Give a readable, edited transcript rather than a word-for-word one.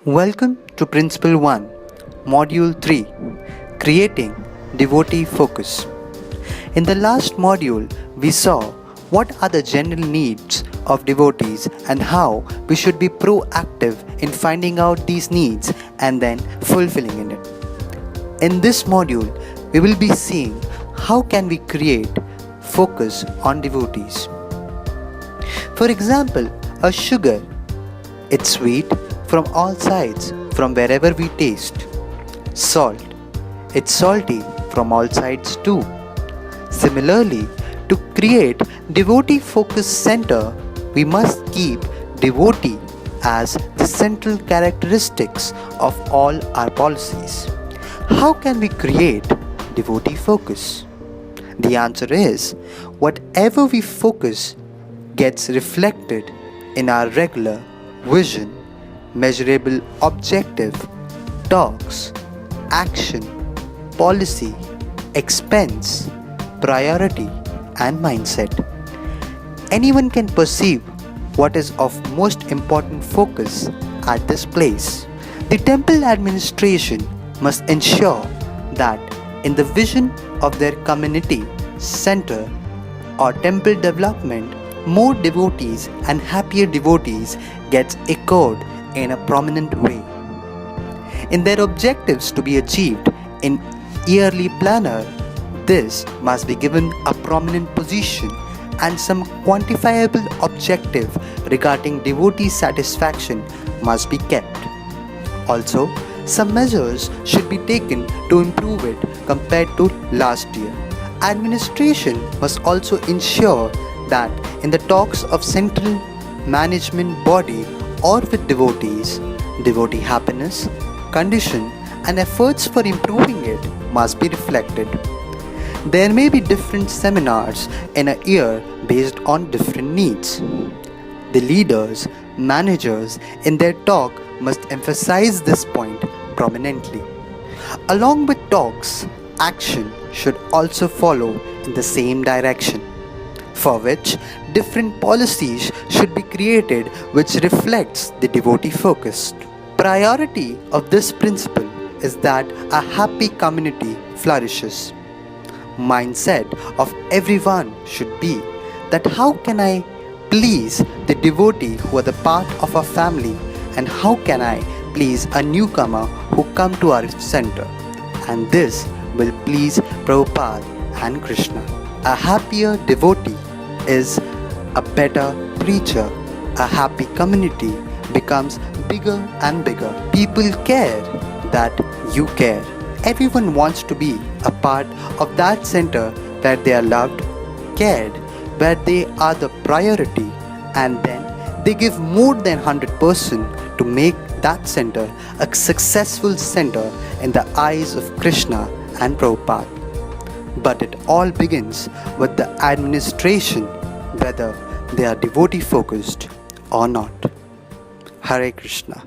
Welcome to Principle 1, Module 3, Creating Devotee Focus. In the last module, we saw what are the general needs of devotees and how we should be proactive in finding out these needs and then fulfilling in it. In this module, we will be seeing how can we create focus on devotees. For example, a sugar, it's sweet from all sides, from wherever we taste. Salt, it's salty from all sides too. Similarly, to create devotee focus center, we must keep devotee as the central characteristics of all our policies. How can we create devotee focus? The answer is, whatever we focus gets reflected in our regular vision, measurable objective, talks, action, policy, expense, priority, and mindset. Anyone can perceive what is of most important focus at this place. The temple administration must ensure that in the vision of their community, center, or temple development, more devotees and happier devotees gets echoed in a prominent way. In their objectives to be achieved in yearly planner, this must be given a prominent position and some quantifiable objective regarding devotee satisfaction must be kept. Also, some measures should be taken to improve it compared to last year. Administration must also ensure that in the talks of central management body or with devotees, devotee happiness, condition and efforts for improving it must be reflected. There may be different seminars in a year based on different needs. The leaders, managers in their talk must emphasize this point prominently. Along with talks, action should also follow in the same direction, for which different policies should be created which reflects the devotee focus. Priority of this principle is that a happy community flourishes. Mindset of everyone should be that how can I please the devotee who are the part of our family, and how can I please a newcomer who come to our center, and this will please Prabhupada and Krishna. A happier devotee is a better preacher. A happy community becomes bigger and bigger. People care that you care. Everyone wants to be a part of that center where they are loved, cared, where they are the priority, and then they give more than 100% to make that center a successful center in the eyes of Krishna and Prabhupada. But it all begins with the administration, whether they are devotee focused or not. Hare Krishna.